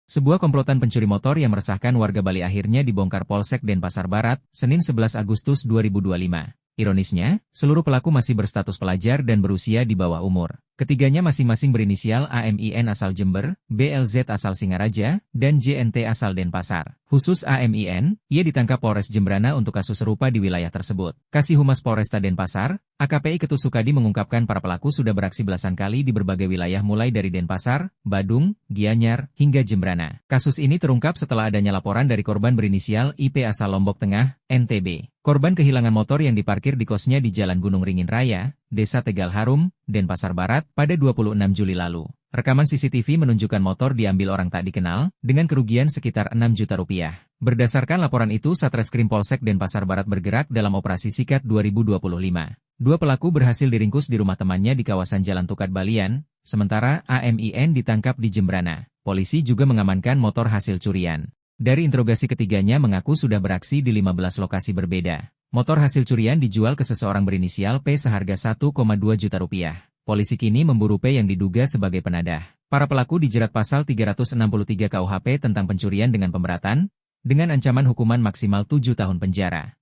Sebuah komplotan pencuri motor yang meresahkan warga Bali akhirnya dibongkar Polsek Denpasar Barat, Senin 11 Agustus 2025. Ironisnya, seluruh pelaku masih berstatus pelajar dan berusia di bawah umur. Ketiganya masing-masing berinisial AMIN asal Jember, BLZ asal Singaraja, dan JNT asal Denpasar. Khusus AMIN, ia ditangkap Polres Jembrana untuk kasus serupa di wilayah tersebut. Kasih Humas Polresta Denpasar, AKPI Ketut Sukadi mengungkapkan para pelaku sudah beraksi belasan kali di berbagai wilayah mulai dari Denpasar, Badung, Gianyar, hingga Jembrana. Kasus ini terungkap setelah adanya laporan dari korban berinisial IP asal Lombok Tengah, NTB. Korban kehilangan motor yang diparkir di kosnya di Jalan Gunung Ringin Raya, Desa Tegal Harum, Denpasar Barat, pada 26 Juli lalu. Rekaman CCTV menunjukkan motor diambil orang tak dikenal, dengan kerugian sekitar 6 juta rupiah. Berdasarkan laporan itu, Satreskrim Polsek Denpasar Barat bergerak dalam Operasi Sikat 2025. Dua pelaku berhasil diringkus di rumah temannya di kawasan Jalan Tukat Balian, sementara AMIN ditangkap di Jembrana. Polisi juga mengamankan motor hasil curian. Dari interogasi ketiganya mengaku sudah beraksi di 15 lokasi berbeda. Motor hasil curian dijual ke seseorang berinisial P seharga 1,2 juta rupiah. Polisi kini memburu P yang diduga sebagai penadah. Para pelaku dijerat pasal 363 KUHP tentang pencurian dengan pemberatan, dengan ancaman hukuman maksimal 7 tahun penjara.